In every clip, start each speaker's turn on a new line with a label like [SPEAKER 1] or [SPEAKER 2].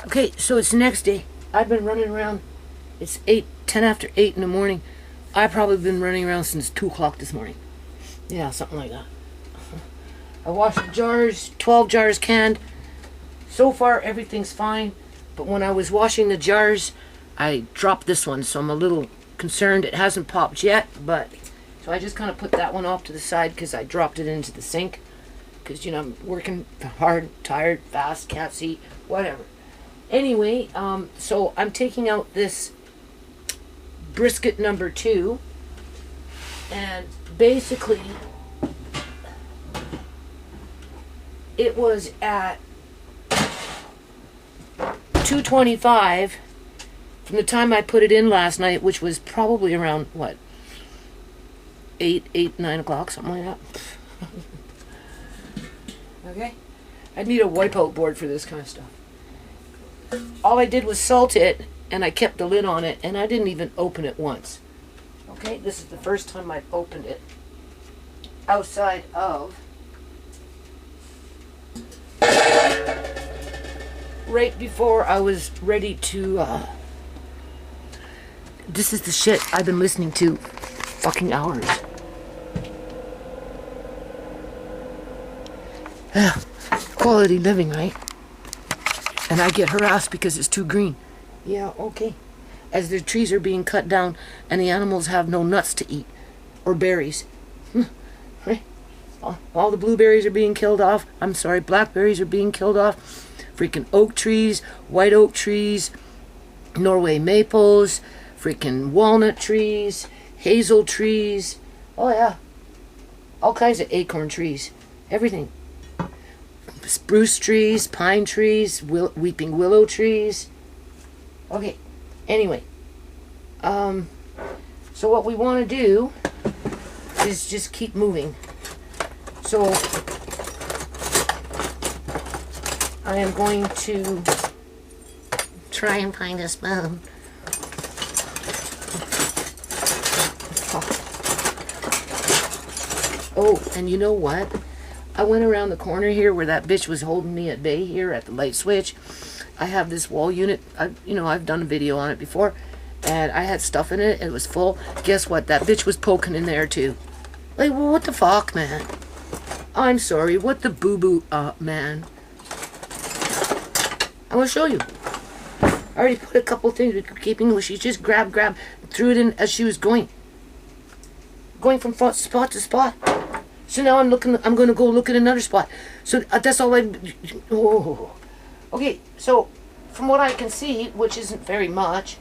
[SPEAKER 1] Okay, so it's the next day. I've been running around. It's 10 after 8 in the morning. I've probably been running around since 2 o'clock this morning. Yeah, something like that. I washed the jars, 12 jars canned. So far, everything's fine. But when I was washing the jars, I dropped this one, so I'm a little concerned. It hasn't popped yet, but... So I just kind of put that one off to the side because I dropped it into the sink. Because, you know, I'm working hard, tired, fast, can't see, whatever. Anyway, so I'm taking out this brisket number 2. And basically, it was at 2:25 from the time I put it in last night, which was probably around, what, 9 o'clock, something like that. Okay? I need a wipeout board for this kind of stuff. All I did was salt it, and I kept the lid on it, and I didn't even open it once. Okay? This is the first time I've opened it outside of right before I was ready to, this is the shit I've been listening to fucking hours. Quality living, right? And I get harassed because it's too green. Yeah, okay. As the trees are being cut down and the animals have no nuts to eat. Or berries. Right? All the blueberries are being killed off. I'm sorry, blackberries are being killed off. Freaking oak trees, white oak trees, Norway maples, freaking walnut trees, hazel trees. Oh yeah. All kinds of acorn trees. Everything. Spruce trees, pine trees, weeping willow trees. Okay, anyway. So what we want to do is just keep moving. So I am going to try and find a spoon. Oh, and you know what? I went around the corner here where that bitch was holding me at bay here at the light switch. I have this wall unit. I've done a video on it before. And I had stuff in it. It was full. Guess what? That bitch was poking in there too. Like, well, what the fuck, man? I'm sorry. What the boo-boo, man? I'm going to show you. I already put a couple things we could keep in. She just grabbed, threw it in as she was going. Going from spot to spot. So now I'm going to go look at another spot. So that's all oh. Okay, so from what I can see, which isn't very much,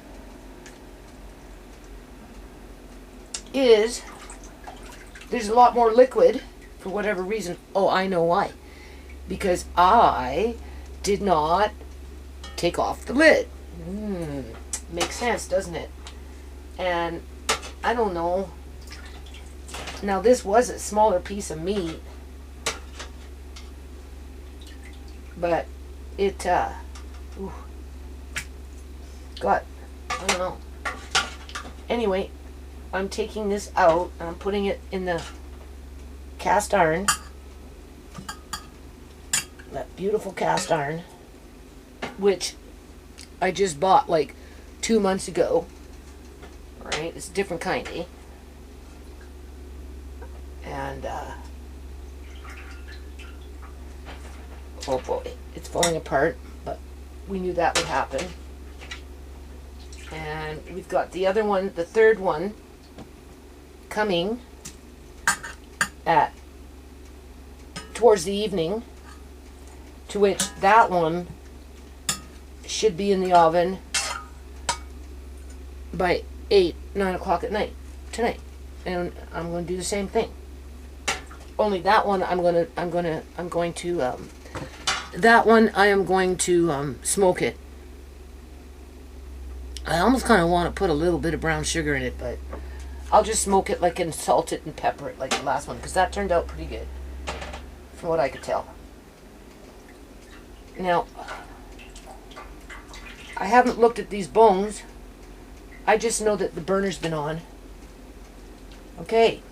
[SPEAKER 1] is there's a lot more liquid for whatever reason. Oh, I know why. Because I did not take off the lid. Makes sense, doesn't it? And I don't know. Now this was a smaller piece of meat, but it got, I don't know. Anyway, I'm taking this out and I'm putting it in the cast iron, that beautiful cast iron, which I just bought like 2 months ago. Right, it's a different kind, eh? And, oh boy, it's falling apart, but we knew that would happen. And we've got the other one, the third one, coming towards the evening, to which that one should be in the oven by 9 o'clock at night, tonight. And I'm going to do the same thing. Only that one I am going to smoke it. I almost kind of want to put a little bit of brown sugar in it, but I'll just smoke it like and salt it and pepper it like the last one, because that turned out pretty good from what I could tell. Now, I haven't looked at these bones. I just know that the burner's been on. Okay.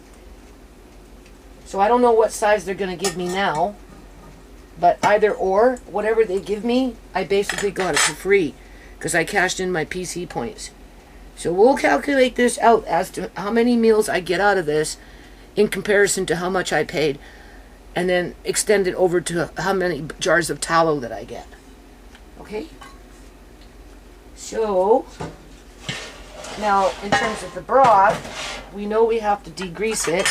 [SPEAKER 1] So I don't know what size they're going to give me now, But either or, whatever they give me, I basically got it for free because I cashed in my PC points. So we'll calculate this out as to how many meals I get out of this in comparison to how much I paid, and then extend it over to how many jars of tallow that I get. Okay? So, now in terms of the broth, we know we have to degrease it.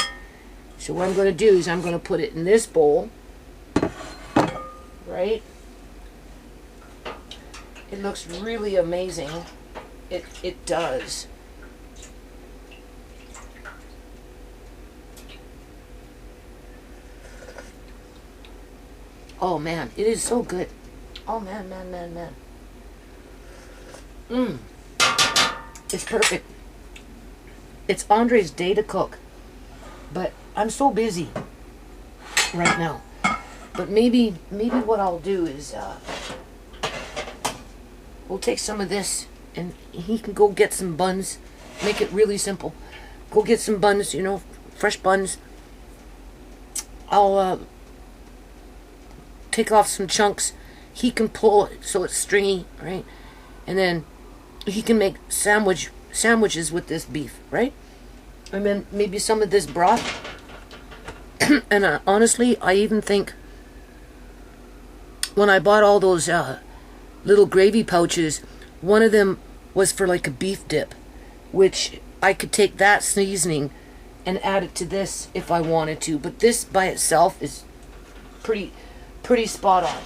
[SPEAKER 1] So what I'm going to do is I'm going to put it in this bowl. Right? It looks really amazing. It does. Oh man, it is so good. Oh man. It's perfect. It's Andre's day to cook. But I'm so busy right now. But maybe what I'll do is we'll take some of this and he can go get some buns. Make it really simple. Go get some buns, you know, fresh buns. I'll take off some chunks. He can pull it so it's stringy, right? And then he can make sandwiches with this beef, right? And then maybe some of this broth. And honestly, I even think when I bought all those little gravy pouches, one of them was for like a beef dip, which I could take that seasoning and add it to this if I wanted to. But this by itself is pretty spot on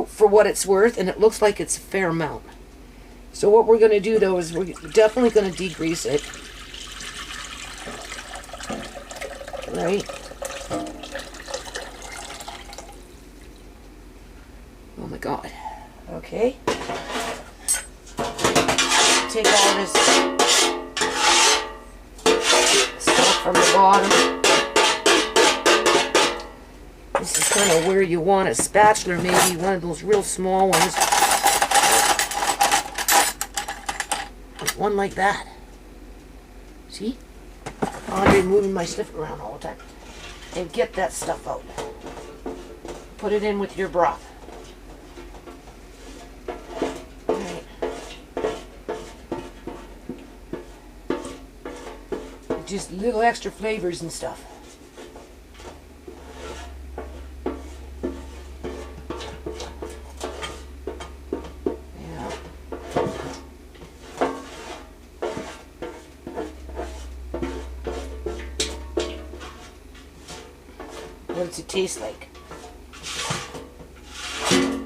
[SPEAKER 1] for what it's worth, and it looks like it's a fair amount. So what we're going to do though is we're definitely going to degrease it. Right? Oh my god. Okay. Take all this stuff from the bottom. This is kind of where you want a spatula, maybe one of those real small ones. One like that. See? Andre moving my stuff around all the time. And get that stuff out. Put it in with your broth. Alright. Just little extra flavors and stuff. What does it taste like?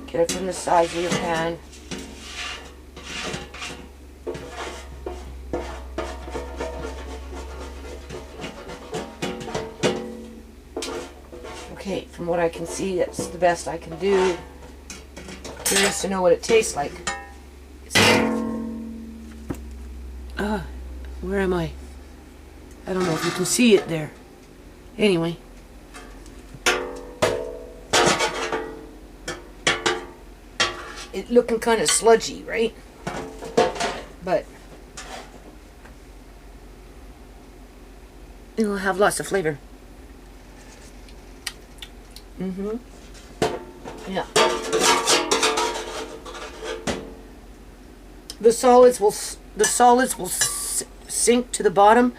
[SPEAKER 1] Get it from the size of your pan. Okay, from what I can see, that's the best I can do. Curious to know what it tastes like. Where am I? I don't know if you can see it there. Anyway. It looking kind of sludgy, right? But it'll have lots of flavor. Yeah. The solids will sink to the bottom,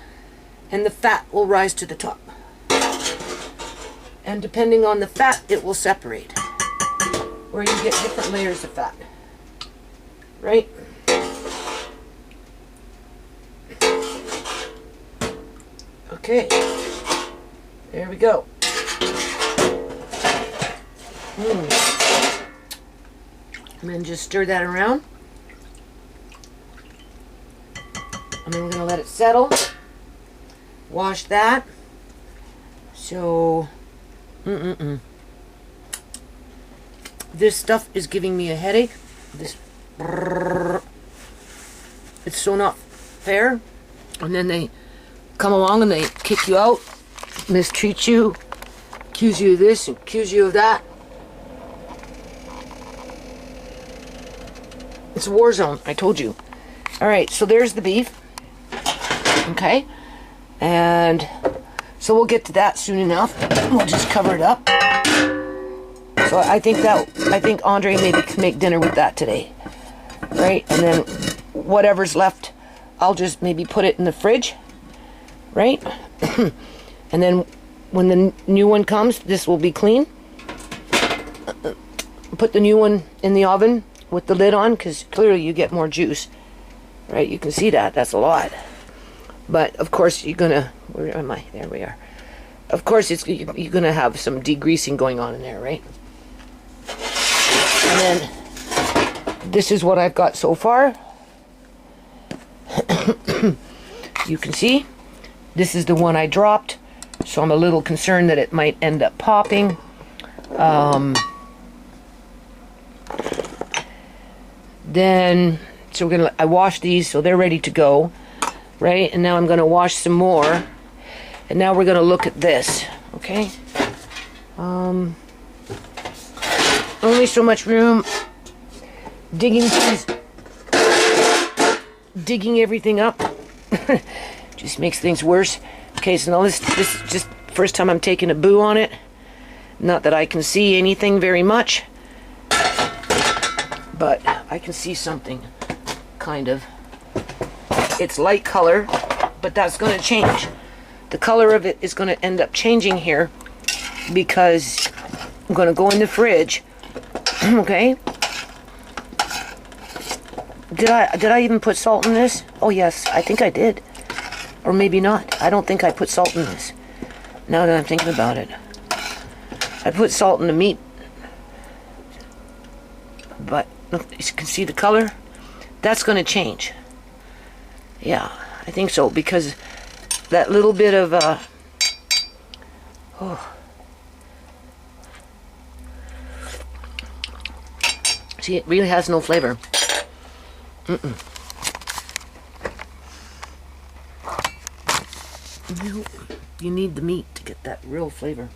[SPEAKER 1] and the fat will rise to the top. And depending on the fat, it will separate. Where you get different layers of fat. Right? Okay. There we go. And then just stir that around. And then we're going to let it settle. Wash that. So, this stuff is giving me a headache. It's so not fair. And then they come along and they kick you out, mistreat you, accuse you of this, accuse you of that. It's a war zone, I told you. Alright, so there's the beef. Okay. And so we'll get to that soon enough. We'll just cover it up. So I think Andre maybe can make dinner with that today, right? And then whatever's left, I'll just maybe put it in the fridge, right? And then when the new one comes, this will be clean. Put the new one in the oven with the lid on, because clearly you get more juice, right? You can see that. That's a lot. But of course you're gonna, where am I? There we are. Of course you're gonna have some degreasing going on in there, right? And then this is what I've got so far. You can see this is the one I dropped, so I'm a little concerned that it might end up popping. Then so I washed these, so they're ready to go, right? And now I'm gonna wash some more, and now we're gonna look at this, okay? Only so much room. Digging everything up just makes things worse. Okay, so now this is just first time I'm taking a boo on it. Not that I can see anything very much, but I can see something, kind of. It's light color, but that's going to change. The color of it is going to end up changing here because I'm going to go in the fridge. Okay. Did I even put salt in this? Oh yes, I think I did. Or maybe not. I don't think I put salt in this. Now that I'm thinking about it. I put salt in the meat. But look, you can see the color. That's going to change. Yeah, I think so, because that little bit of see, it really has no flavor. You need the meat to get that real flavor.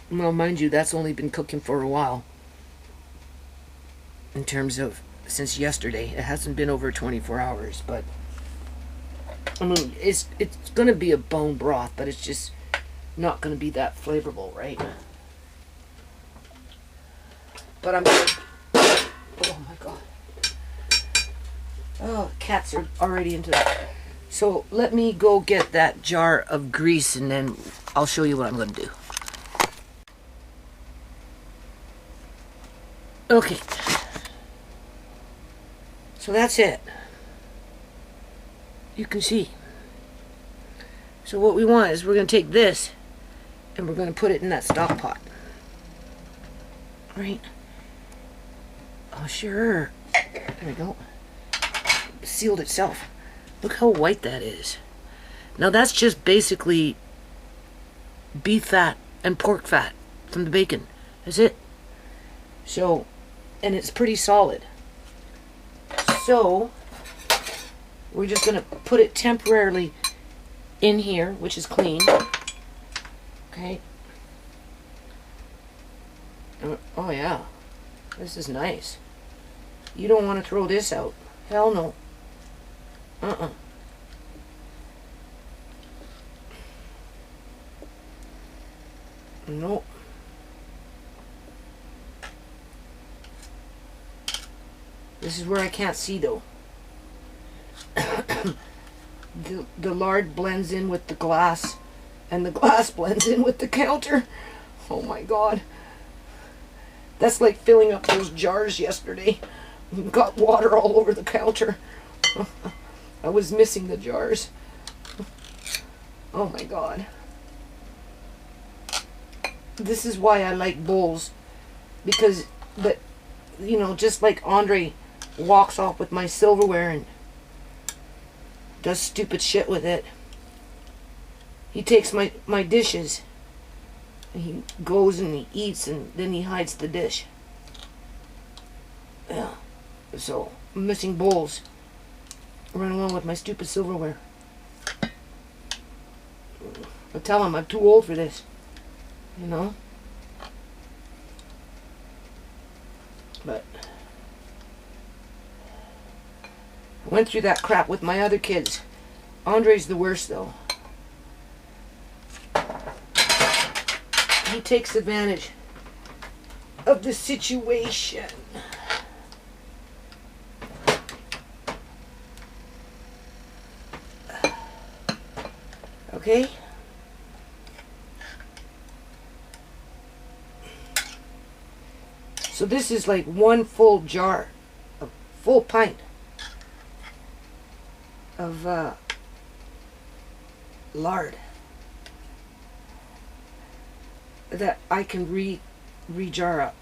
[SPEAKER 1] Well, mind you, that's only been cooking for a while. In terms of since yesterday, it hasn't been over 24 hours, but I mean, it's going to be a bone broth, but it's just not going to be that flavorful, right? But I'm gonna, oh my god. Oh, cats are already into that. So let me go get that jar of grease, and then I'll show you what I'm going to do. Okay. So that's it. You can see. So what we want is we're going to take this and we're going to put it in that stock pot. Right? Oh, sure. There we go. It sealed itself. Look how white that is. Now that's just basically beef fat and pork fat from the bacon. That's it. So, and it's pretty solid. So, we're just going to put it temporarily in here, which is clean. Okay. Oh yeah. This is nice. You don't want to throw this out. Hell no. Nope. This is where I can't see though. The lard blends in with the glass, and the glass blends in with the counter. Oh my god. That's like filling up those jars yesterday. Got water all over the counter. I was missing the jars. Oh my god. This is why I like bowls. Because, you know, just like Andre walks off with my silverware and does stupid shit with it. He takes my dishes. And he goes and he eats and then he hides the dish. Yeah. So, I'm missing bowls. Run along with my stupid silverware. I tell him I'm too old for this. You know? But I went through that crap with my other kids. Andre's the worst though. He he takes advantage of the situation. Okay? So this is like one full jar, a full pint of lard that I can re-jar up,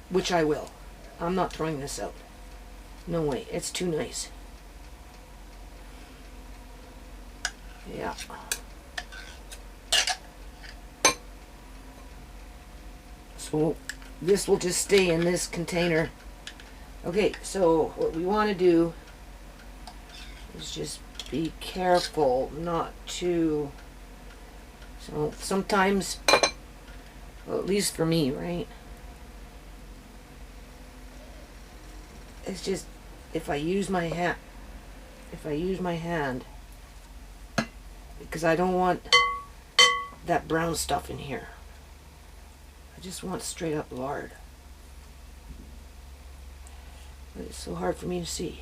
[SPEAKER 1] which I will. I'm not throwing this out. No way, it's too nice. Yeah. So this will just stay in this container. Okay, so what we want to do is just be careful not to. So sometimes, well, at least for me, right? It's just if I use my hand, because I don't want that brown stuff in here. I just want straight up lard. But it's so hard for me to see.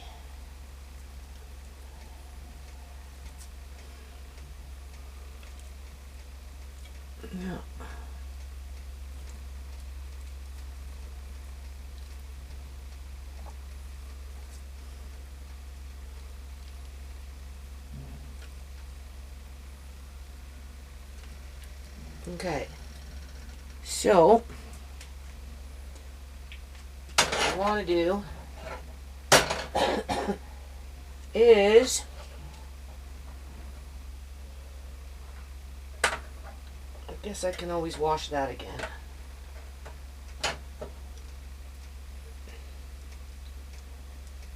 [SPEAKER 1] Yeah. Okay. So, what I want to do is I guess I can always wash that again.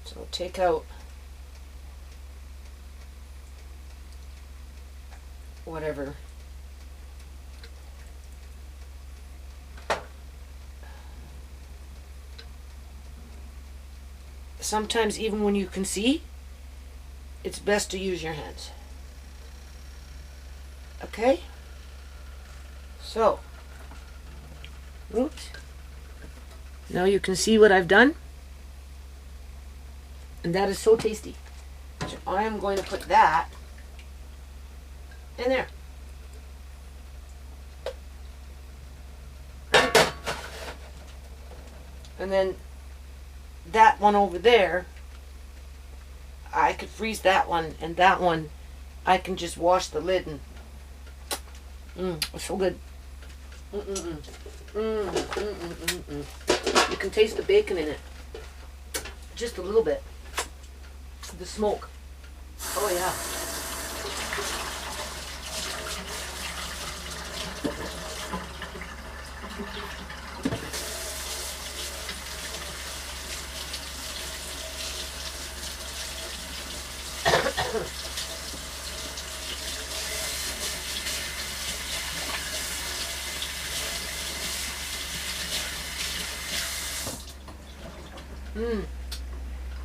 [SPEAKER 1] So take out whatever. Sometimes even when you can see, it's best to use your hands. Okay? So, oops. Now you can see what I've done. And that is so tasty. So I am going to put that in there. And then that one over there, I could freeze that one, and that one I can just wash the lid and it's so good. You can taste the bacon in it. Just a little bit. The smoke. Oh yeah.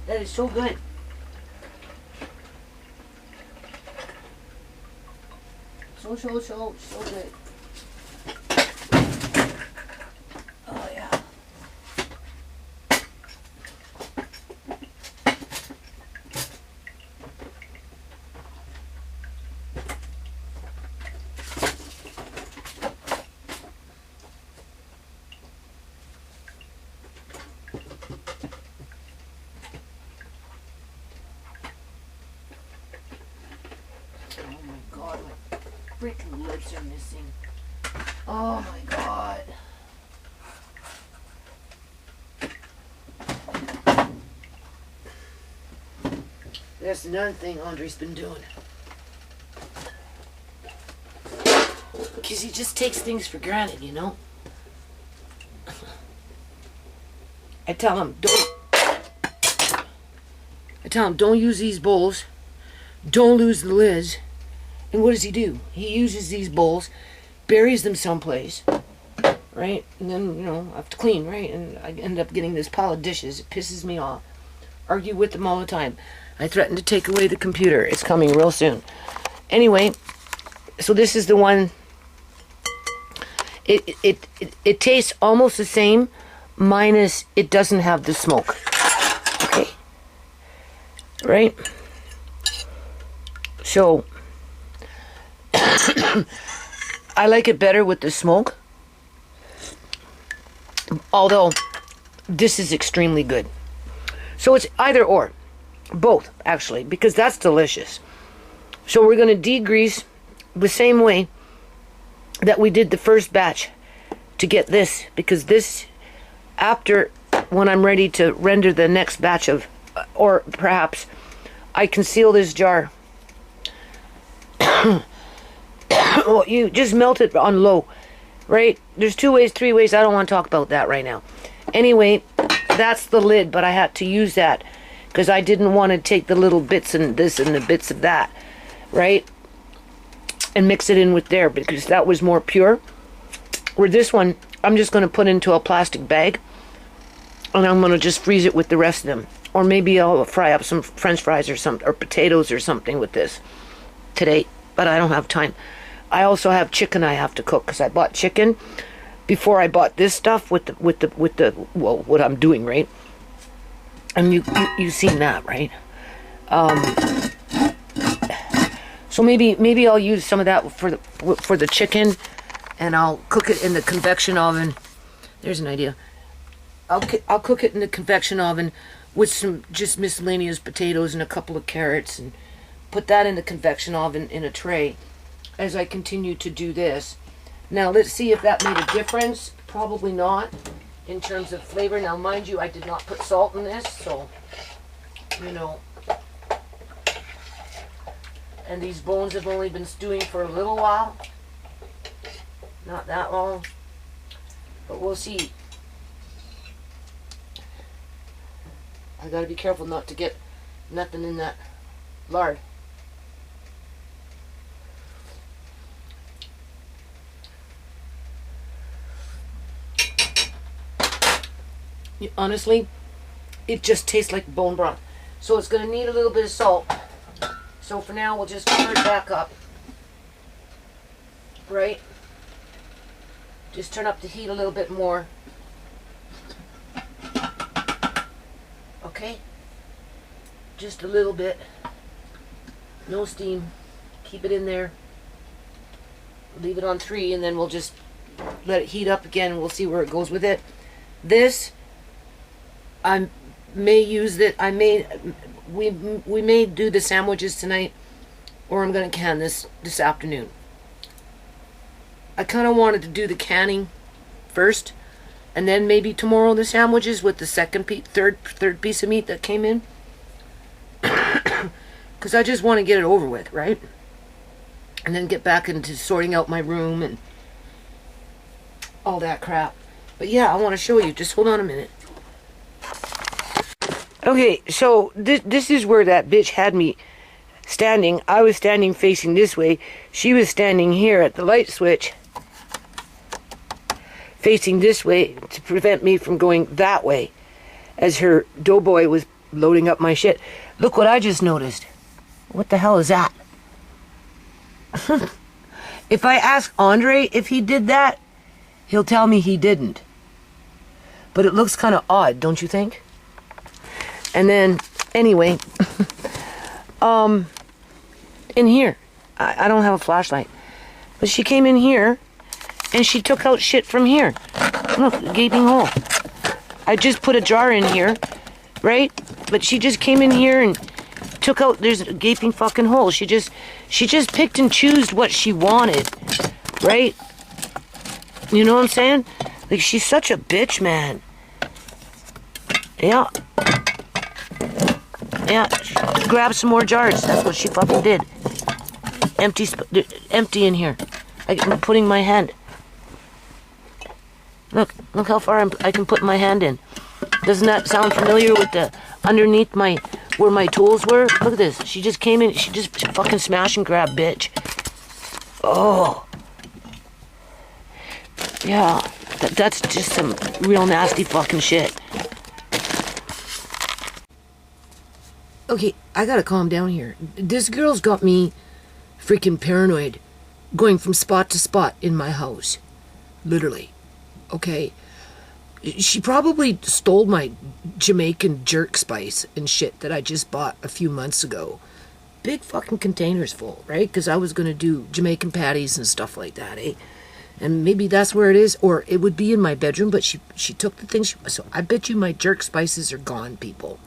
[SPEAKER 1] That is so good. So good. Oh yeah. Freaking lips are missing. Oh my god. That's another thing Andre's been doing. Because he just takes things for granted, you know? I tell him, don't use these bowls. Don't lose the lids. And what does he do? He uses these bowls, buries them someplace, right? And then, you know, I have to clean, right? And I end up getting this pile of dishes. It pisses me off. Argue with them all the time. I threaten to take away the computer. It's coming real soon. Anyway, so this is the one it tastes almost the same, minus it doesn't have the smoke. Okay. Right? So, I like it better with the smoke. Although, this is extremely good. So it's either or. Both, actually, because that's delicious. So we're going to degrease the same way that we did the first batch to get this. Because this, after, when I'm ready to render the next batch of, or perhaps, I can seal this jar. Well, you just melt it on low, right? There's 2 ways, 3 ways. I don't want to talk about that right now. Anyway, that's the lid, but I had to use that because I didn't want to take the little bits and this and the bits of that, right? And mix it in with there because that was more pure. Where this one, I'm just going to put into a plastic bag and I'm going to just freeze it with the rest of them. Or maybe I'll fry up some French fries or something, or potatoes or something with this today, but I don't have time. I also have chicken I have to cook because I bought chicken before I bought this stuff with the well, what I'm doing, right? And you've seen that, right? So maybe I'll use some of that for the chicken, and I'll cook it in the convection oven. There's an idea. I'll cook it in the convection oven with some just miscellaneous potatoes and a couple of carrots, and put that in the convection oven in a tray as I continue to do this. Now let's see if that made a difference. Probably not in terms of flavor. Now mind you, I did not put salt in this, so you know. And these bones have only been stewing for a little while. Not that long. But we'll see. I gotta be careful not to get nothing in that lard. Honestly, it just tastes like bone broth. So it's going to need a little bit of salt. So for now, we'll just cover it back up. Right? Just turn up the heat a little bit more. Okay? Just a little bit. No steam. Keep it in there. Leave it on 3, and then we'll just let it heat up again. We'll see where it goes with it. This, I may use it. We may do the sandwiches tonight, or I'm going to can this afternoon. I kind of wanted to do the canning first, and then maybe tomorrow the sandwiches with the third piece of meat that came in, because I just want to get it over with, right? And then get back into sorting out my room and all that crap. But yeah, I want to show you. Just hold on a minute. Okay, so this is where that bitch had me standing. I was standing facing this way. She was standing here at the light switch, facing this way to prevent me from going that way as her doughboy was loading up my shit. Look what I just noticed. What the hell is that? If I ask Andre if he did that, he'll tell me he didn't. But it looks kind of odd, don't you think? And then, anyway, in here, I don't have a flashlight, but she came in here, and she took out shit from here. Look, gaping hole. I just put a jar in here, right? But she just came in here and took out, there's a gaping fucking hole. She just picked and chose what she wanted, right? You know what I'm saying? Like, she's such a bitch, man. Yeah. Yeah, grab some more jars. That's what she fucking did. Empty in here. I'm putting my hand. Look how far I can put my hand in. Doesn't that sound familiar with the underneath where my tools were? Look at this. She just came in. She just fucking smash and grab, bitch. Oh. Yeah, that's just some real nasty fucking shit. Okay, I gotta calm down here. This girl's got me freaking paranoid, going from spot to spot in my house. Literally. Okay? She probably stole my Jamaican jerk spice and shit that I just bought a few months ago. Big fucking containers full, right? Because I was going to do Jamaican patties and stuff like that, eh? And maybe that's where it is, or it would be in my bedroom, but she took the things. So I bet you my jerk spices are gone, people.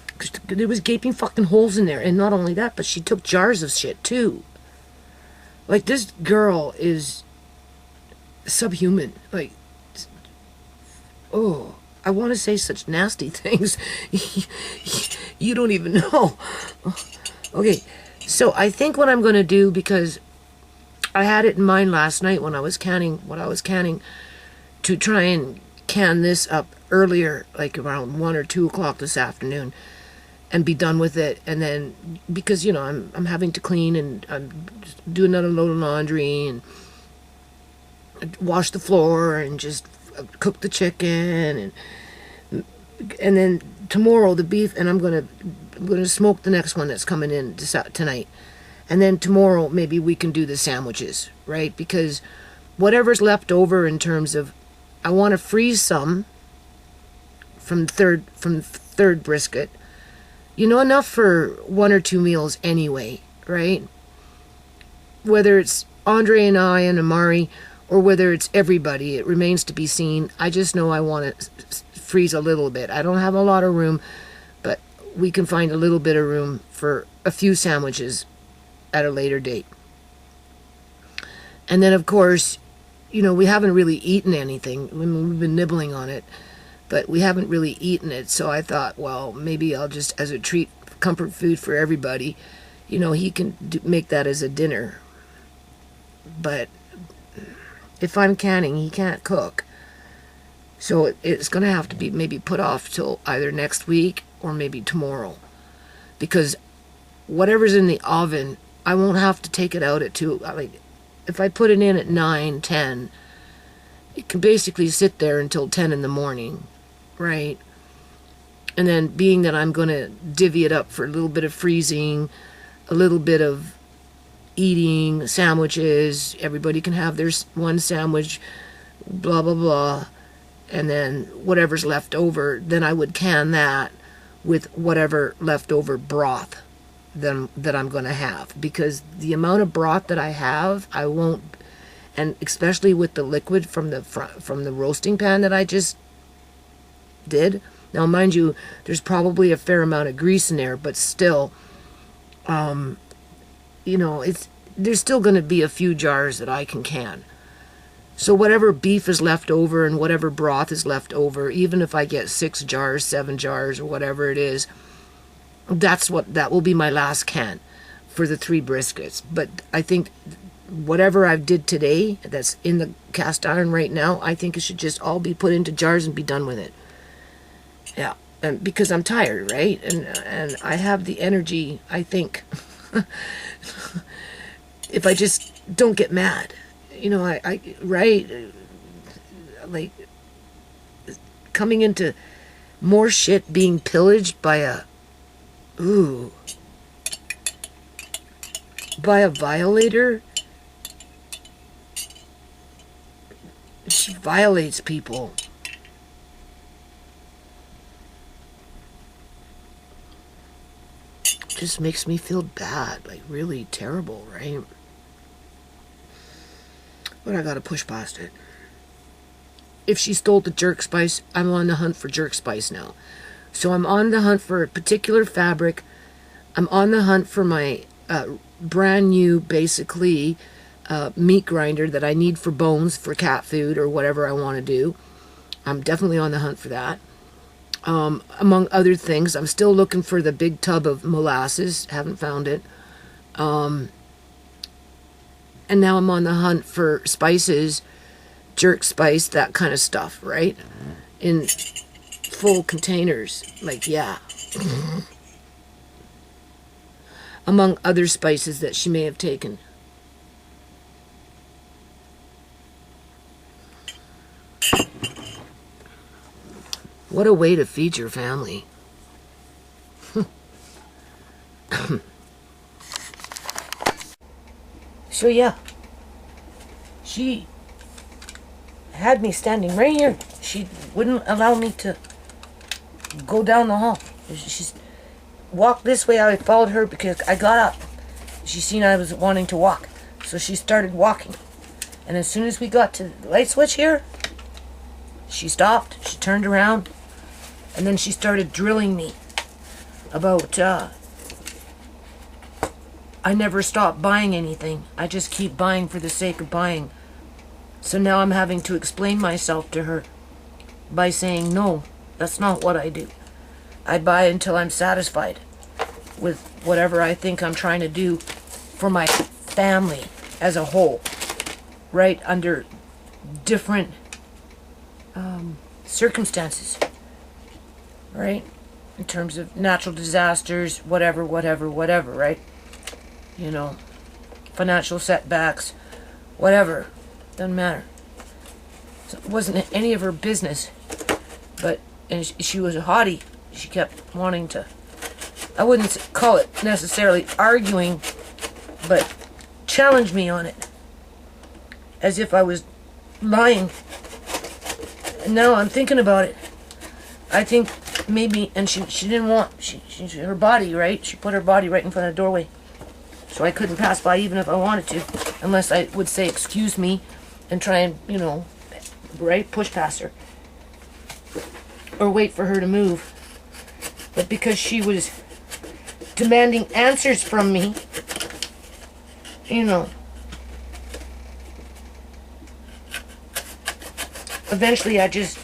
[SPEAKER 1] Because there was gaping fucking holes in there. And not only that, but she took jars of shit, too. Like, this girl is subhuman. Like, oh, I want to say such nasty things. You don't even know. Okay, so I think what I'm going to do, because I had it in mind last night when I was canning what I was canning, to try and can this up earlier, like around 1 or 2 o'clock this afternoon, and be done with it. And then, because, you know, I'm having to clean, and I'm doing another load of laundry, and wash the floor, and just cook the chicken, and then tomorrow the beef, and I'm gonna smoke the next one that's coming in tonight. And then tomorrow, maybe we can do the sandwiches, right? Because whatever's left over in terms of, I want to freeze some from third brisket. You know, enough for 1 or 2 meals anyway, right? Whether it's Andre and I and Amari, or whether it's everybody, it remains to be seen. I just know I want to freeze a little bit. I don't have a lot of room, but we can find a little bit of room for a few sandwiches at a later date. And then, of course, you know, we haven't really eaten anything. I mean, we've been nibbling on it, but we haven't really eaten it. So I thought, well, maybe I'll just, as a treat, comfort food for everybody, you know, he can make that as a dinner. But if I'm canning, he can't cook. So it's going to have to be maybe put off till either next week or maybe tomorrow. Because whatever's in the oven, I won't have to take it out at 2. Like, if I put it in at 9, 10, it can basically sit there until 10 in the morning, right? And then, being that I'm going to divvy it up for a little bit of freezing, a little bit of eating, sandwiches, everybody can have their one sandwich, blah, blah, blah. And then whatever's left over, then I would can that with whatever leftover broth that I'm going to have. Because the amount of broth that I have, I won't, and especially with the liquid from the roasting pan that I just did. Now, mind you, there's probably a fair amount of grease in there, but still, you know, there's still going to be a few jars that I can. So whatever beef is left over and whatever broth is left over, even if I get 6 jars, 7 jars, or whatever it is, that will be my last can for the 3 briskets. But I think whatever I did today that's in the cast iron right now, I think it should just all be put into jars and be done with it. Yeah, and because I'm tired, right? And I have the energy, I think, if I just don't get mad. You know, I right, like, coming into more shit being pillaged by a violator. She violates people. Just makes me feel bad, like really terrible, right? But I gotta push past it. If she stole the jerk spice, I'm on the hunt for jerk spice now. So I'm on the hunt for a particular fabric. I'm on the hunt for my brand new, basically, meat grinder that I need for bones, for cat food, or whatever I want to do. I'm definitely on the hunt for that. Among other things, I'm still looking for the big tub of molasses. Haven't found it. And now I'm on the hunt for spices, jerk spice, that kind of stuff, right? In full containers. Like, yeah. Among other spices that she may have taken. What a way to feed your family. So yeah, she had me standing right here. She wouldn't allow me to go down the hall. She's walked this way. I followed her because I got up. She seen I was wanting to walk, so she started walking. And as soon as we got to the light switch here, she stopped. She turned around, and then she started drilling me about I never stop buying anything. I just keep buying for the sake of buying. So now I'm having to explain myself to her by saying, no, that's not what I do. I buy until I'm satisfied with whatever I think I'm trying to do for my family as a whole, right? Under different circumstances, right? In terms of natural disasters, whatever, right? You know, financial setbacks, whatever, doesn't matter. So it wasn't any of her business, but and she was a hottie. She kept wanting to, I wouldn't call it necessarily arguing, but challenge me on it, as if I was lying. And now I'm thinking about it. I think maybe, and she didn't want, her body, right? She put her body right in front of the doorway. So I couldn't pass by even if I wanted to, unless I would say, excuse me, and try and, you know, right, push past her. Or wait for her to move. But because she was demanding answers from me, you know, eventually I just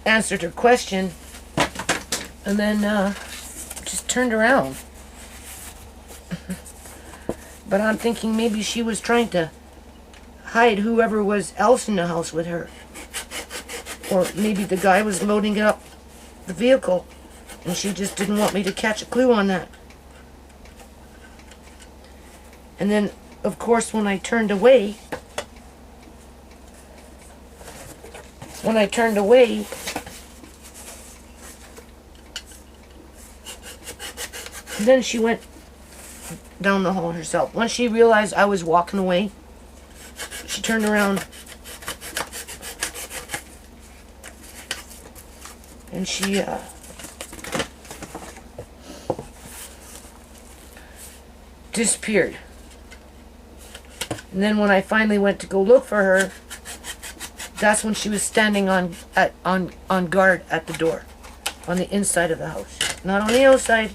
[SPEAKER 1] answered her question, and then just turned around. But I'm thinking maybe she was trying to hide whoever was else in the house with her. Or maybe the guy was loading up the vehicle and she just didn't want me to catch a clue on that. And then, of course, when I turned away, then she went down the hall herself. Once she realized I was walking away, she turned around and she disappeared. And then when I finally went to go look for her, that's when she was standing on guard at the door, on the inside of the house, not on the outside.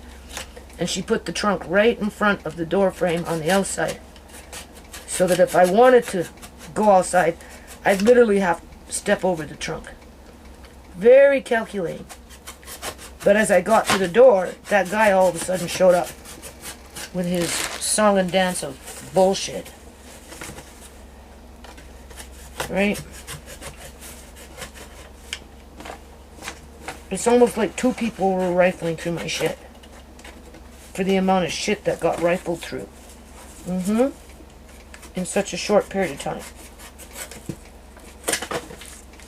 [SPEAKER 1] And she put the trunk right in front of the door frame on the outside, so that if I wanted to go outside, I'd literally have to step over the trunk. Very calculating. But as I got to the door, that guy all of a sudden showed up with his song and dance of bullshit. Right? It's almost like two people were rifling through my shit. For the amount of shit that got rifled through. In such a short period of time.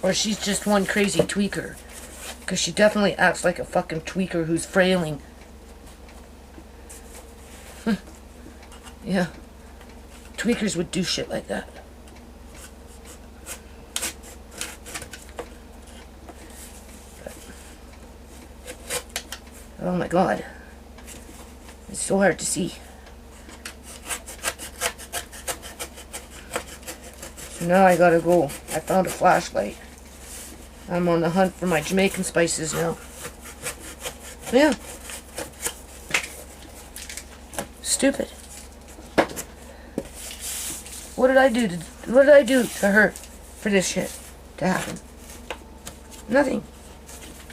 [SPEAKER 1] Or she's just one crazy tweaker. Because she definitely acts like a fucking tweaker who's frailing. Yeah. Tweakers would do shit like that. Oh my God. It's so hard to see. So now I gotta go. I found a flashlight. I'm on the hunt for my Jamaican spices now. Yeah. Stupid. What did I do to her for this shit to happen? Nothing.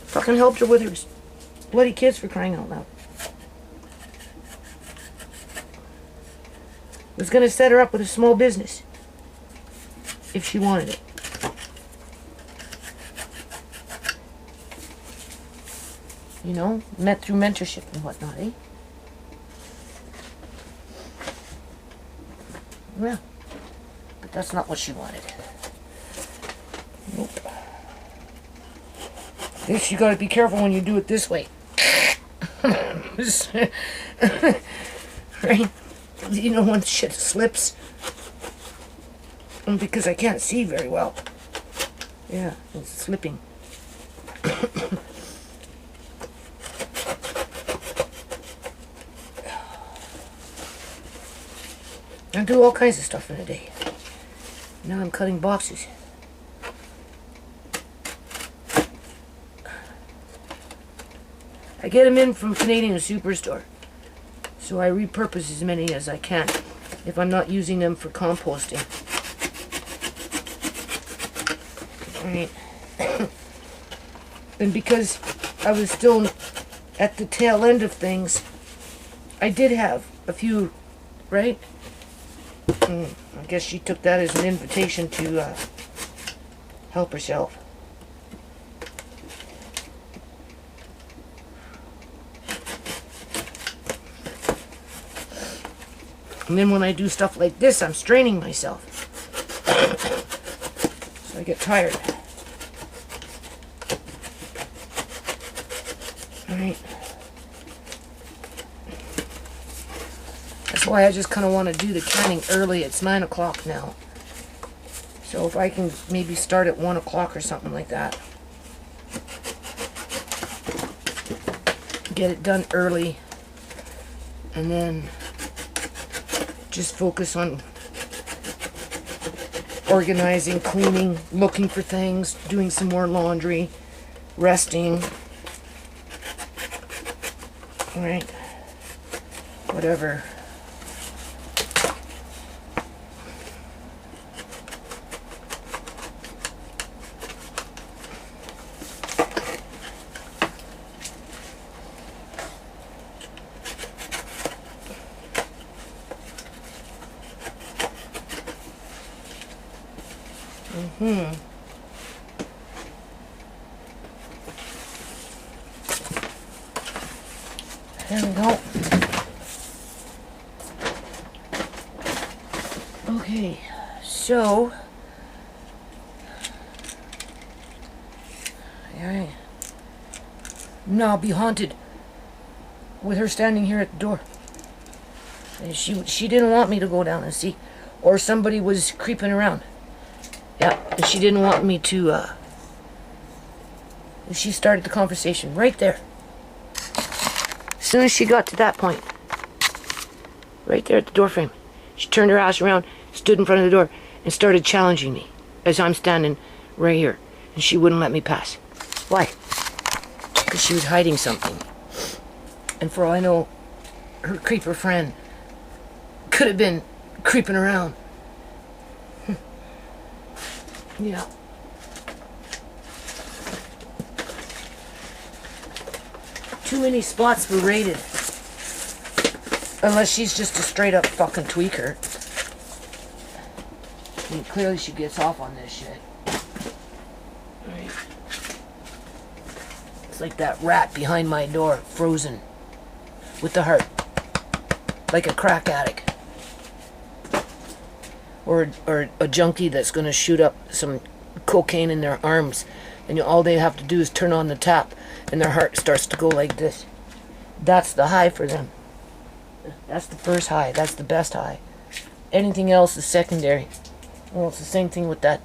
[SPEAKER 1] Fucking helped her with her bloody kids, for crying out loud. Was going to set her up with a small business if she wanted it. You know, met through mentorship and whatnot, eh? Well, but that's not what she wanted. Nope. I guess you gotta be careful when you do it this way. Right? You know, when shit slips. And because I can't see very well. Yeah, it's slipping. I do all kinds of stuff in a day. Now I'm cutting boxes. I get them in from Canadian Superstore, so I repurpose as many as I can if I'm not using them for composting. Right. And because I was still at the tail end of things, I did have a few, right? I guess she took that as an invitation to help herself. And then when I do stuff like this, I'm straining myself. So I get tired. Alright. That's why I just kind of want to do the canning early. It's 9 o'clock now. So if I can maybe start at 1 o'clock or something like that. Get it done early. And then just focus on organizing, cleaning, looking for things, doing some more laundry, resting. Alright. Whatever. There we go. Okay, so now I'll be haunted with her standing here at the door. And she didn't want me to go down and see, or somebody was creeping around. Yeah, and she didn't want me to, and she started the conversation right there. As soon as she got to that point, right there at the door frame, she turned her ass around, stood in front of the door, and started challenging me as I'm standing right here. And she wouldn't let me pass. Why? Because she was hiding something. And for all I know, her creeper friend could have been creeping around. Yeah. Too many spots were raided. Unless she's just a straight up fucking tweaker. I mean, clearly she gets off on this shit. Right. It's like that rat behind my door, frozen. With the heart. Like a crack addict. Or a junkie that's going to shoot up some cocaine in their arms, and all they have to do is turn on the tap and their heart starts to go like this. That's the high for them. That's the first high. That's the best high. Anything else is secondary. Well, it's the same thing with that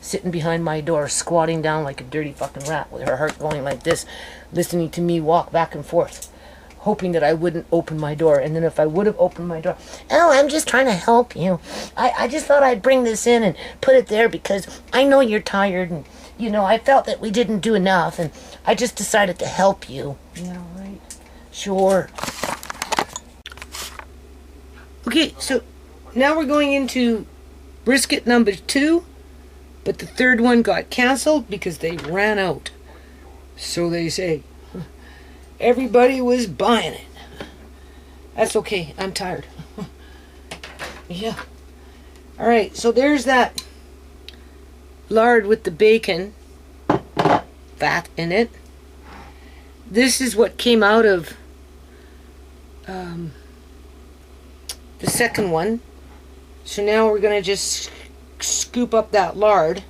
[SPEAKER 1] sitting behind my door, squatting down like a dirty fucking rat with her heart going like this, listening to me walk back and forth, hoping that I wouldn't open my door. And then if I would have opened my door, oh, I'm just trying to help you. I just thought I'd bring this in and put it there because I know you're tired and, you know, I felt that we didn't do enough and I just decided to help you. Yeah, right. Sure. Okay, so now we're going into brisket number 2, but the third one got canceled because they ran out. So they say. Everybody was buying it. That's okay. I'm tired. Yeah. Alright, so there's that lard with the bacon fat in it. This is what came out of the second one. So now we're going to just scoop up that lard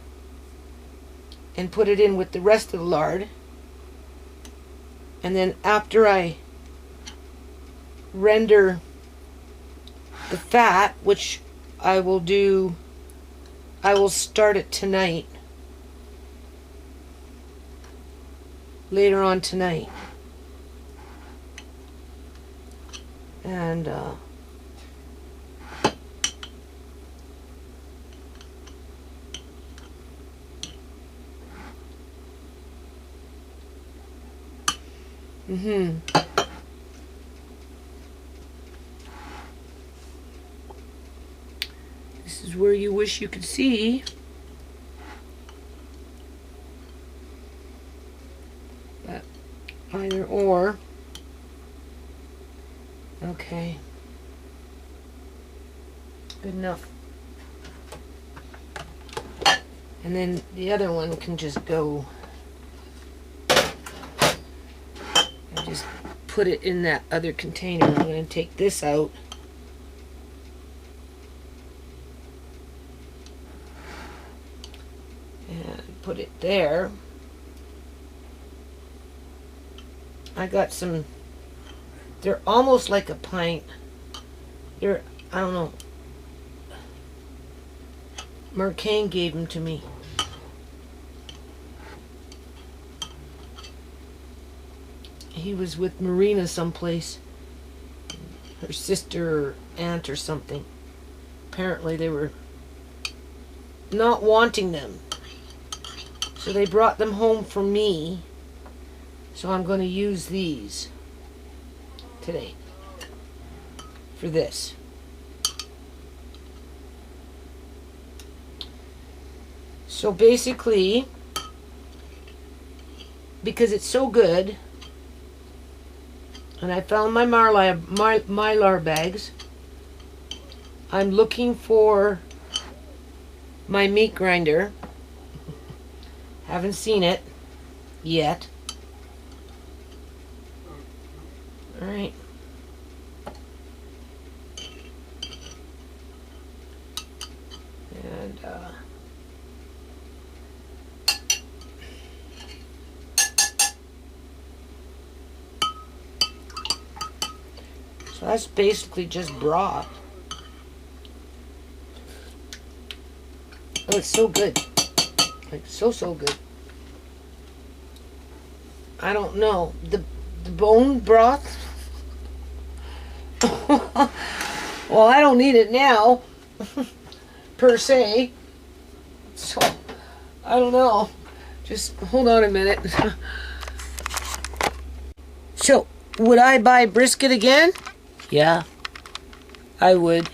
[SPEAKER 1] and put it in with the rest of the lard. And then after I render the fat, which I will start it tonight. later on tonight. And this is where you wish you could see. But either or. Okay. Good enough. And then the other one can just go. And just put it in that other container. I'm going to take this out. And put it there. I got some. They're almost like a pint. They're, I don't know. Marcane gave them to me. He was with Marina someplace. Her sister or aunt or something. Apparently they were not wanting them. So they brought them home for me. So I'm going to use these today for this. So basically, because it's so good, and I found my mylar bags, I'm looking for my meat grinder. Haven't seen it yet. All right. And so that's basically just broth. Oh, it's so good. Like so good. I don't know. The bone broth. Well, I don't need it now, per se. So, I don't know. Just hold on a minute. So, would I buy brisket again? Yeah, I would.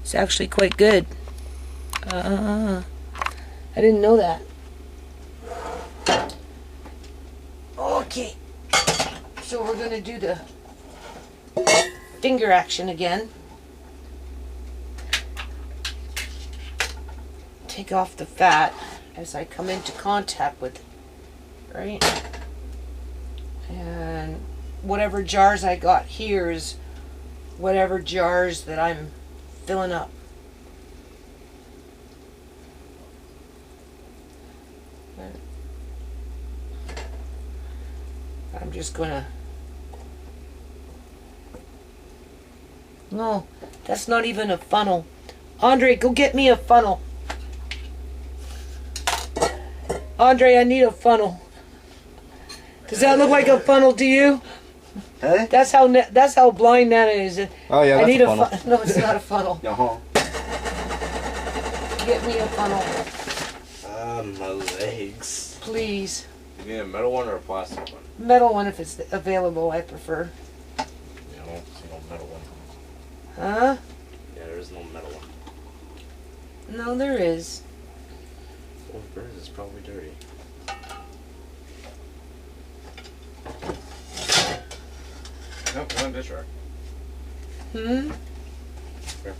[SPEAKER 1] It's actually quite good. I didn't know that. Okay. So we're going to do the finger action again. Take off the fat as I come into contact with it. Right? And whatever jars I got here is whatever jars that I'm filling up. I'm just gonna. No, that's not even a funnel. Andre, go get me a funnel. Andre, I need a funnel. Does that look like a funnel to you?
[SPEAKER 2] Hey?
[SPEAKER 1] That's how blind Nana is.
[SPEAKER 2] Oh yeah,
[SPEAKER 1] I need
[SPEAKER 2] a funnel.
[SPEAKER 1] No, it's not a funnel.
[SPEAKER 2] Uh-huh.
[SPEAKER 1] Get me a funnel.
[SPEAKER 2] My legs.
[SPEAKER 1] Please.
[SPEAKER 2] You need a metal one or a plastic one?
[SPEAKER 1] Metal one if it's available, I prefer.
[SPEAKER 2] Yeah, I don't see no metal one.
[SPEAKER 1] Huh?
[SPEAKER 2] Yeah, there is no metal one.
[SPEAKER 1] No, there is.
[SPEAKER 2] Well, if there is, it's probably dirty. Nope, it's on dish rack.
[SPEAKER 1] Hmm?
[SPEAKER 2] Here.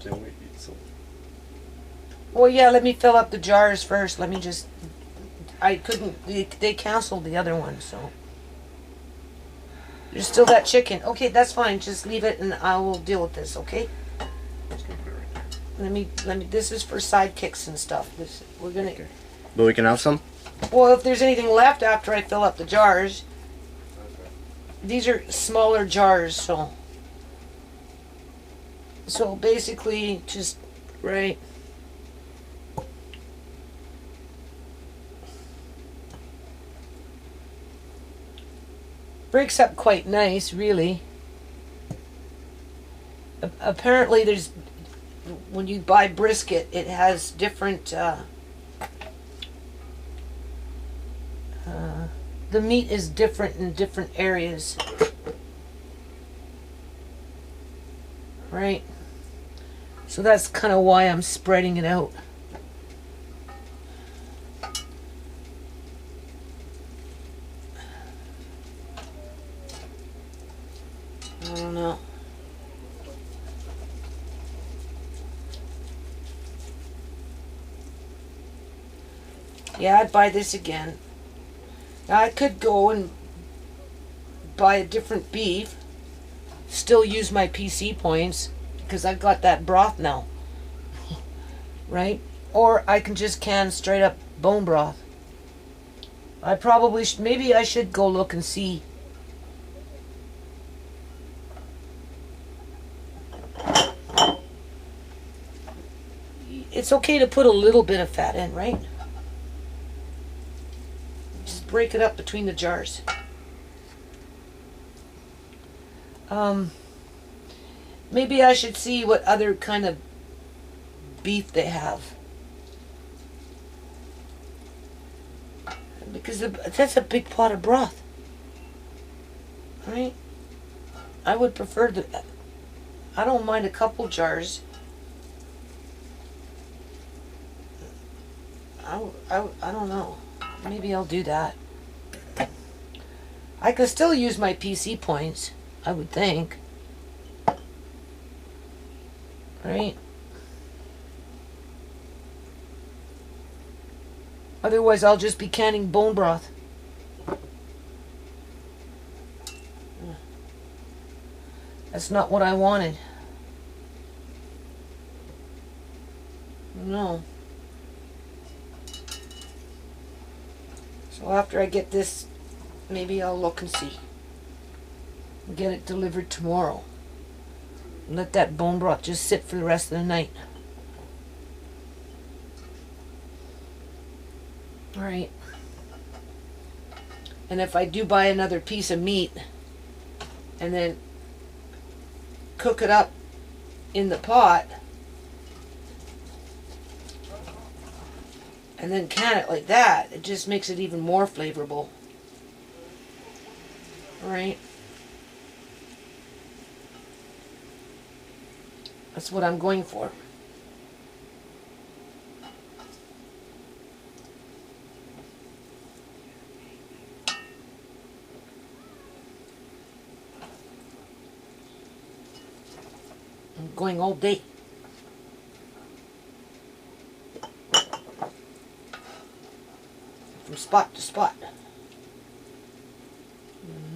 [SPEAKER 2] So we eat some.
[SPEAKER 1] Well, yeah, let me fill up the jars first. Let me just... I couldn't... They canceled the other one, so... There's still that chicken. Okay, that's fine. Just leave it and I will deal with this, okay?
[SPEAKER 2] Just gonna put it right there.
[SPEAKER 1] Let me... This is for sidekicks and stuff. We're gonna...
[SPEAKER 2] Okay. But we can have some?
[SPEAKER 1] Well, if there's anything left after I fill up the jars...
[SPEAKER 2] Okay.
[SPEAKER 1] These are smaller jars, so... So basically, just Right. Breaks up quite nice, really. Apparently there's, when you buy brisket, it has different, the meat is different in different areas. Right? So that's kind of why I'm spreading it out. I don't know. Yeah, I'd buy this again. Now I could go and buy a different beef, still use my PC points, because I've got that broth now. Right? Or I can just can straight up bone broth. I probably maybe I should go look and see. It's okay to put a little bit of fat in, right? Just break it up between the jars. Maybe I should see what other kind of beef they have. Because that's a big pot of broth. Right? I would prefer I don't mind a couple jars. I don't know. Maybe I'll do that. I can still use my PC points, I would think. Right? Otherwise, I'll just be canning bone broth. That's not what I wanted. No. So after I get this, maybe I'll look and see. Get it delivered tomorrow. Let that bone broth just sit for the rest of the night. Alright. And if I do buy another piece of meat and then cook it up in the pot and then can it like that, it just makes it even more flavorful. Right? That's what I'm going for. I'm going all day. From spot to spot.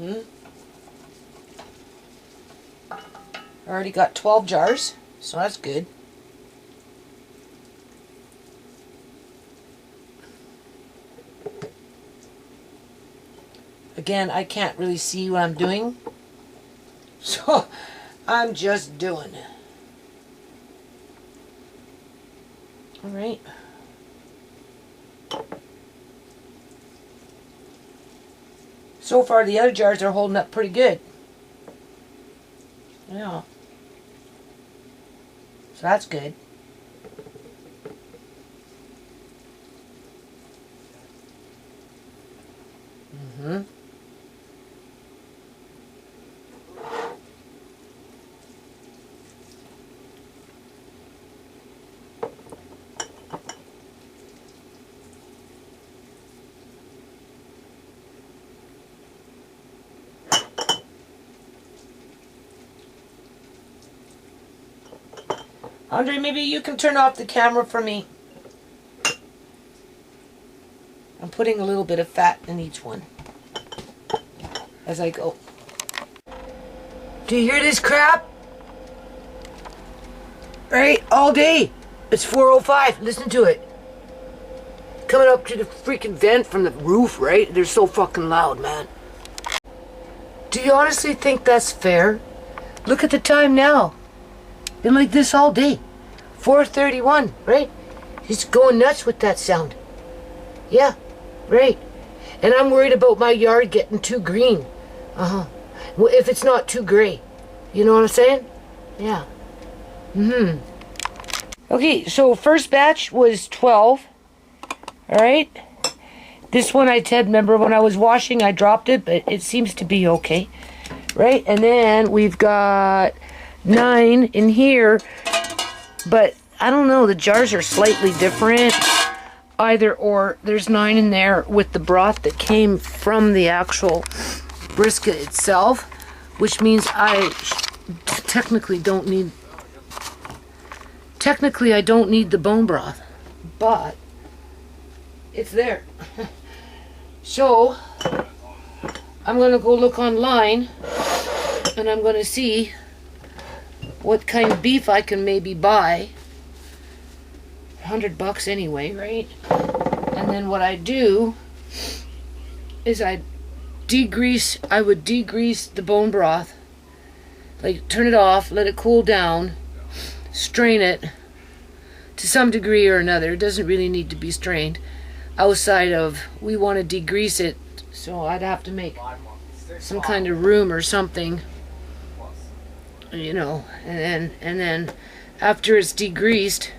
[SPEAKER 1] I already got 12 jars, so that's good. Again, I can't really see what I'm doing, so I'm just doing. All right. So far, the other jars are holding up pretty good. Yeah. So that's good. Andre, maybe you can turn off the camera for me. I'm putting a little bit of fat in each one as I go. Do you hear this crap? Right? All day. It's 4:05. Listen to it. Coming up to the freaking vent from the roof, right? They're so fucking loud, man. Do you honestly think that's fair? Look at the time now. Been like this all day. 4:31, right? He's going nuts with that sound. Yeah, right. And I'm worried about my yard getting too green. Well, if it's not too gray. You know what I'm saying? Yeah. Okay, so first batch was 12. Alright. This one I said, remember when I was washing, I dropped it, but it seems to be okay. Right? And then we've got 9 in here, but I don't know, the jars are slightly different. Either or, there's 9 in there with the broth that came from the actual brisket itself, which means I technically don't need the bone broth, but it's there. So I'm gonna go look online and I'm gonna see what kind of beef I can maybe buy. $100 anyway, right? And then what I do is I would degrease the bone broth, like turn it off, let it cool down, strain it to some degree or another. It doesn't really need to be strained outside of, we want to degrease it, so I'd have to make some kind of room or something, you know, and then after it's degreased,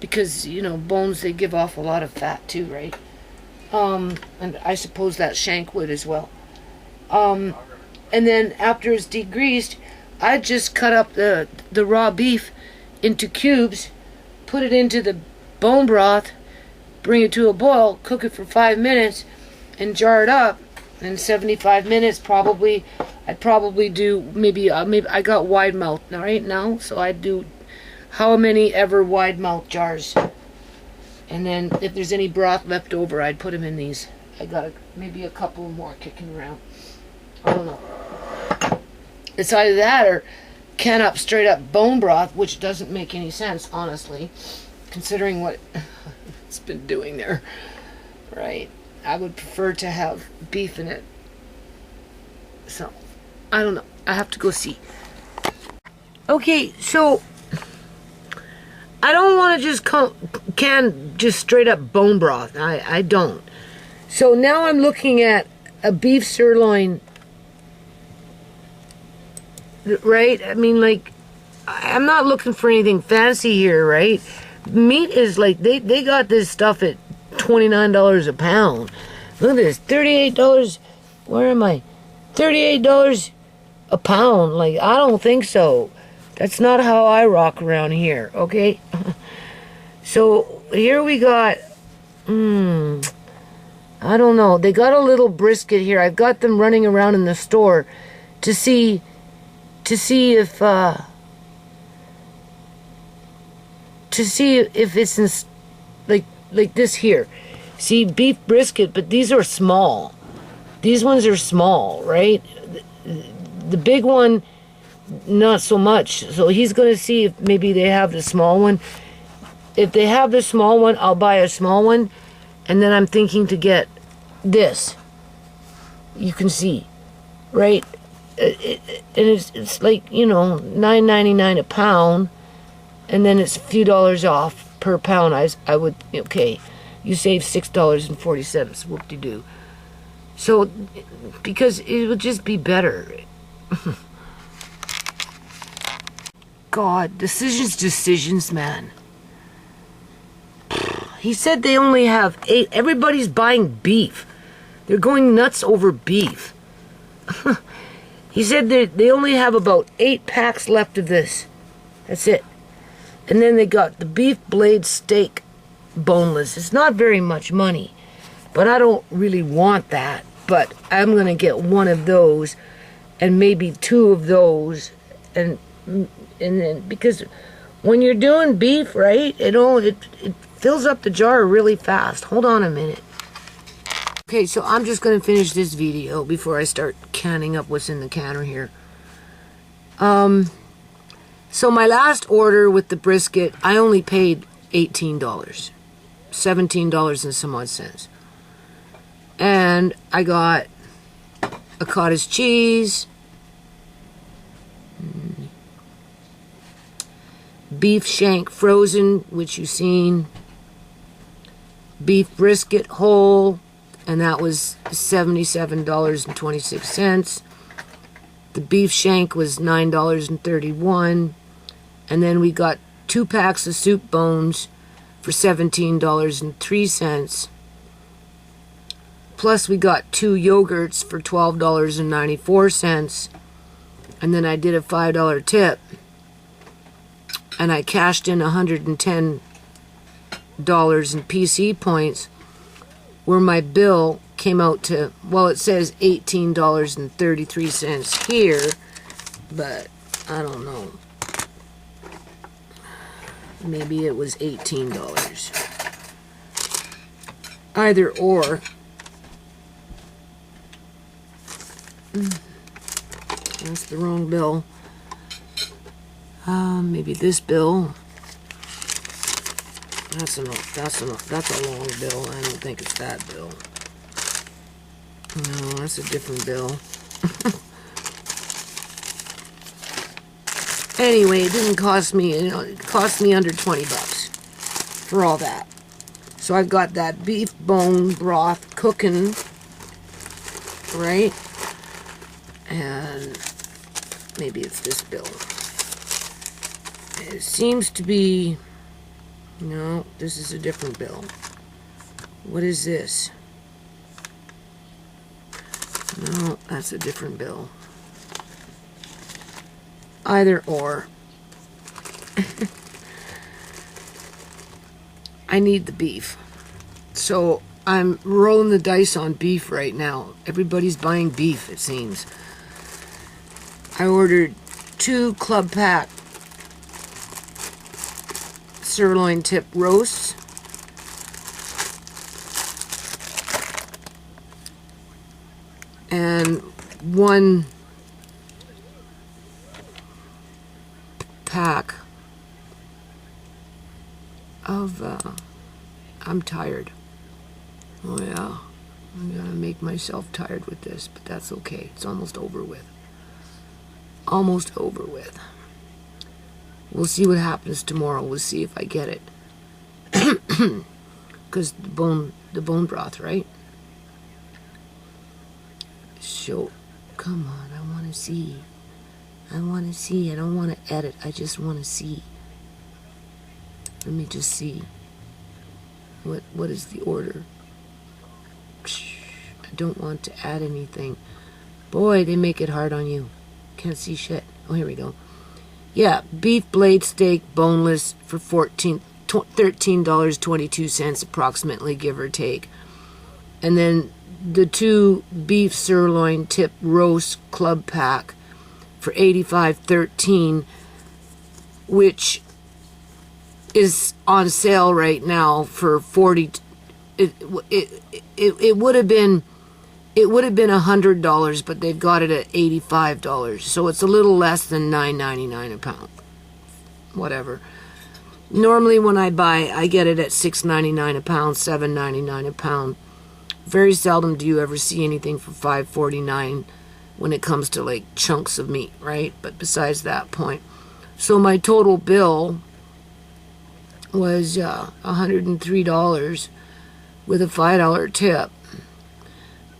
[SPEAKER 1] because, you know, bones, they give off a lot of fat too, right? And I suppose that shank would as well. And then after it's degreased, I just cut up the raw beef into cubes, put it into the bone broth, bring it to a boil, cook it for 5 minutes, and jar it up. In 75 minutes, probably, I'd probably do maybe I got wide mouth right now, so I'd do how many ever wide mouth jars. And then if there's any broth left over, I'd put them in these. I got maybe a couple more kicking around. I don't know. It's either that or can up straight up bone broth, which doesn't make any sense, honestly, considering what it's been doing there. Right? I would prefer to have beef in it. So, I don't know. I have to go see. Okay, so I don't want to just can just straight up bone broth. I don't. So now I'm looking at a beef sirloin, right? I mean, like, I'm not looking for anything fancy here, right? Meat is like, they got this stuff at $29 a pound. Look at this, $38. Where am I? $38 a pound. Like, I don't think so. That's not how I rock around here, okay? So here we got, I don't know. They got a little brisket here. I've got them running around in the store to see if it's in, like this here. See, beef brisket, but these are small. These ones are small, right? The big one, not so much. So he's going to see if maybe they have the small one. If they have the small one, I'll buy a small one. And then I'm thinking to get this. You can see, right? And it's like, you know, $9.99 a pound. And then it's a few dollars off per pound. I would, okay, you save $6.40. Whoop-de-doo. So, because it would just be better. God, decisions, man. He said they only have 8. Everybody's buying beef. They're going nuts over beef. He said they only have about 8 packs left of this. That's it. And then they got the beef blade steak boneless. It's not very much money, but I don't really want that. But I'm going to get one of those and maybe 2 of those, and then, because when you're doing beef, right, it fills up the jar really fast. Hold on a minute. Okay, so I'm just going to finish this video before I start canning up what's in the canner here. So my last order with the brisket, I only paid $18. $17 and some odd cents. And I got a cottage cheese, beef shank frozen, which you've seen, beef brisket whole, and that was $77.26. The beef shank was $9.31, and then we got 2 packs of soup bones for $17.03. Plus we got 2 yogurts for $12.94, and then I did a $5 tip, and I cashed in $110 in PC points, where my bill came out to, well, it says $18.33 here, but I don't know. Maybe it was $18. Either or. That's the wrong bill. Maybe this bill. That's a long bill. I don't think it's that bill. No, that's a different bill. Anyway, it didn't cost me, it cost me under 20 bucks for all that. So I've got that beef bone broth cooking, right? And maybe it's this bill. It seems to be, no, this is a different bill. What is this? No, that's a different bill. Either or. I need the beef. So I'm rolling the dice on beef right now. Everybody's buying beef, it seems. I ordered 2 club pack sirloin tip roasts. And 1 pack of, I'm tired. Oh yeah, I'm gonna make myself tired with this, but that's okay. It's almost over with. Almost over with. We'll see what happens tomorrow. We'll see if I get it. Because the bone broth, right? So, come on, I want to see. I want to see. I don't want to edit. I just want to see. Let me just see. What is the order? I don't want to add anything. Boy, they make it hard on you. Can't see shit. Oh, here we go. Yeah, beef blade steak, boneless for $13.22 approximately, give or take. And then the 2 beef sirloin tip roast club pack for $85.13, which is on sale right now for $40. It would have been $100, but they've got it at $85, so it's a little less than $9.99 a pound. Whatever. Normally when I buy, I get it at $6.99 a pound, $7.99 a pound. Very seldom do you ever see anything for $5.49 when it comes to like chunks of meat, right? But besides that point, so my total bill was $103 with a $5 tip.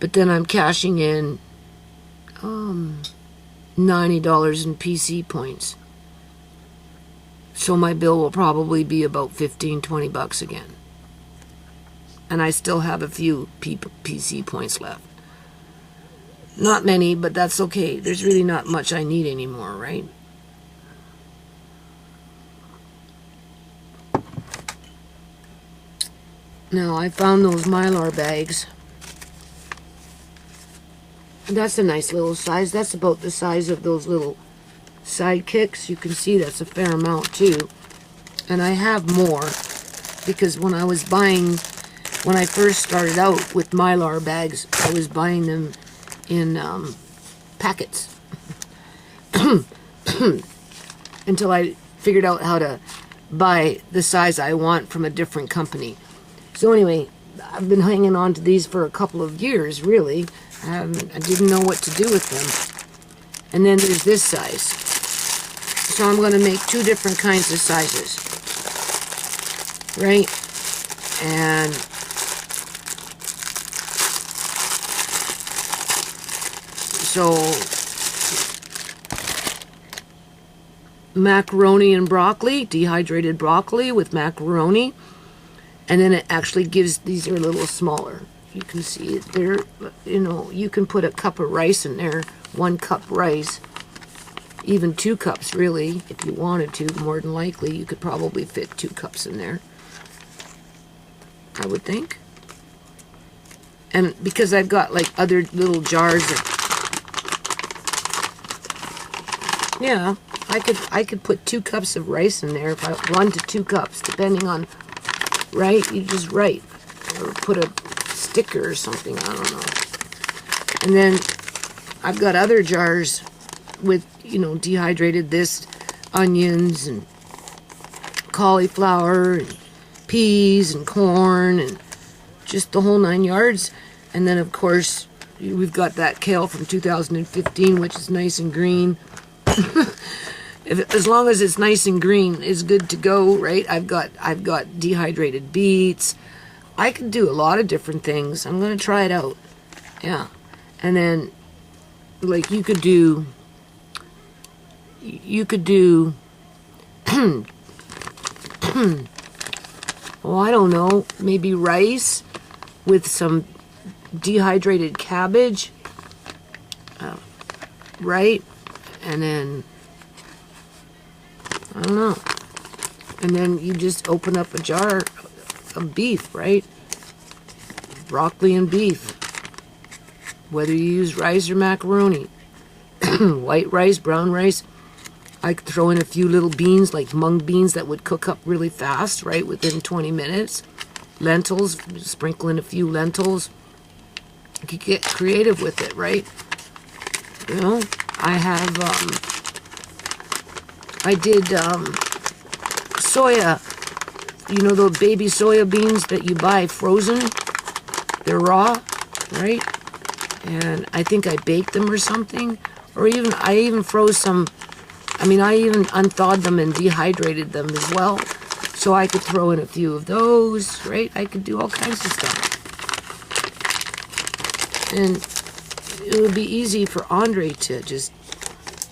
[SPEAKER 1] But then I'm cashing in $90 in PC points. So my bill will probably be about 15-20 bucks again. And I still have a few PC points left. Not many, but that's okay. There's really not much I need anymore, right? Now, I found those Mylar bags. That's a nice little size. That's about the size of those little sidekicks. You can see that's a fair amount too. And I have more because when I first started out with Mylar bags, I was buying them in packets until I figured out how to buy the size I want from a different company. So anyway, I've been hanging on to these for a couple of years, really. I didn't know what to do with them. And then there's this size. So I'm going to make 2 different kinds of sizes, right? And so macaroni and broccoli, dehydrated broccoli with macaroni, and then it actually gives, these are a little smaller. You can see it there, you know, you can put a cup of rice in there, 1 cup rice, even 2 cups really, if you wanted to. More than likely you could probably fit 2 cups in there, I would think. And because I've got like other little jars of, yeah, I could put 2 cups of rice in there, if I 1 to 2 cups, depending on, right? You just write, or put a sticker or something, I don't know. And then I've got other jars with, you know, dehydrated this, onions and cauliflower and peas and corn and just the whole 9 yards. And then of course we've got that kale from 2015, which is nice and green. As long as it's nice and green, it's good to go, right? I've got dehydrated beets. I can do a lot of different things. I'm gonna try it out. Yeah. And then like you could do oh, I don't know, maybe rice with some dehydrated cabbage, right? And then I don't know, and then you just open up a jar of beef, right? Broccoli and beef, whether you use rice or macaroni. White rice, brown rice. I could throw in a few little beans, like mung beans, that would cook up really fast, right, within 20 minutes. Lentils, sprinkle in a few lentils. You could get creative with it, right? You know, I did soya, you know, those baby soya beans that you buy frozen. They're raw, right? And I think I baked them or something. Or I even froze some. I mean, I even unthawed them and dehydrated them as well. So I could throw in a few of those, right? I could do all kinds of stuff. And it would be easy for Andre to just,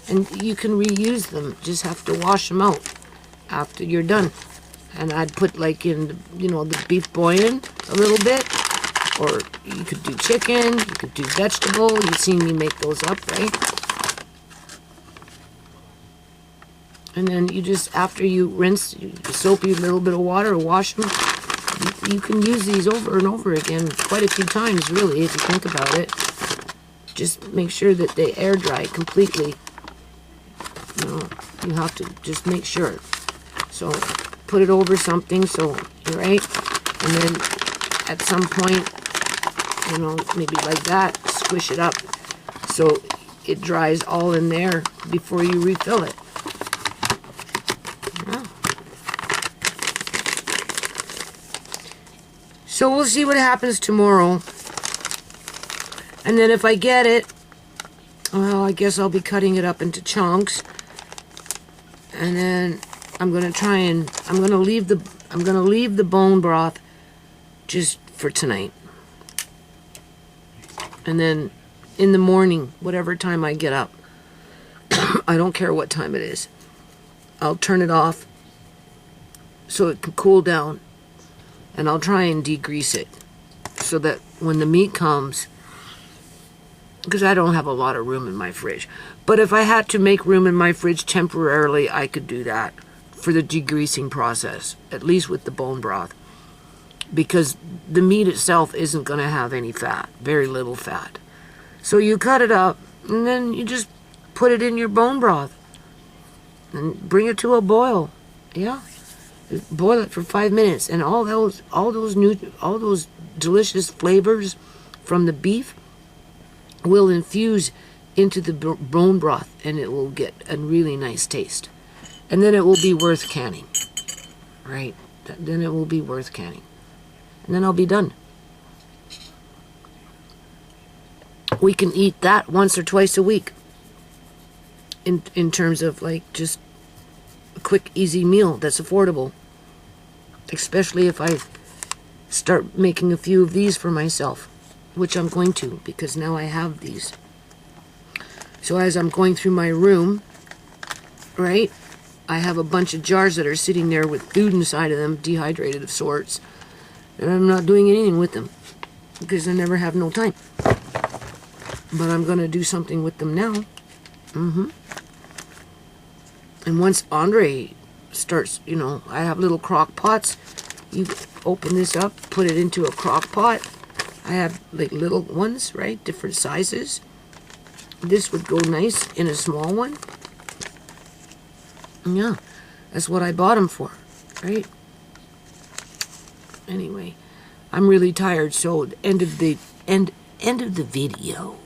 [SPEAKER 1] and you can reuse them. Just have to wash them out after you're done. And I'd put like in, you know, the beef bouillon a little bit. Or you could do chicken, you could do vegetable. You've seen me make those up, right? And then you just, after you rinse, you soap you a little bit of water, wash them. You can use these over and over again quite a few times, really, if you think about it. Just make sure that they air dry completely. You know, you have to just make sure. So put it over something, so, right? And then at some point, you know, maybe like that, squish it up so it dries all in there before you refill it. So we'll see what happens tomorrow. And then if I get it, well, I guess I'll be cutting it up into chunks. And then I'm going to try and I'm going to leave the bone broth just for tonight. And then in the morning, whatever time I get up, I don't care what time it is, I'll turn it off so it can cool down. And I'll try and degrease it so that when the meat comes, because I don't have a lot of room in my fridge, but if I had to make room in my fridge temporarily, I could do that for the degreasing process, at least with the bone broth, because the meat itself isn't going to have any fat, very little fat. So you cut it up and then you just put it in your bone broth and bring it to a boil. Yeah. Boil it for 5 minutes, and all those delicious flavors from the beef will infuse into the bone broth, and it will get a really nice taste. And then it will be worth canning, right? Then it will be worth canning, and then I'll be done. We can eat that once or twice a week. In terms of like just quick, easy meal that's affordable. Especially if I start making a few of these for myself, which I'm going to, because now I have these. So as I'm going through my room, right, I have a bunch of jars that are sitting there with food inside of them, dehydrated of sorts, and I'm not doing anything with them because I never have no time. But I'm going to do something with them now. And once Andre starts, you know, I have little crock pots. You open this up, put it into a crock pot. I have like little ones, right? Different sizes. This would go nice in a small one. Yeah, that's what I bought them for, right? Anyway, I'm really tired, so end of the video.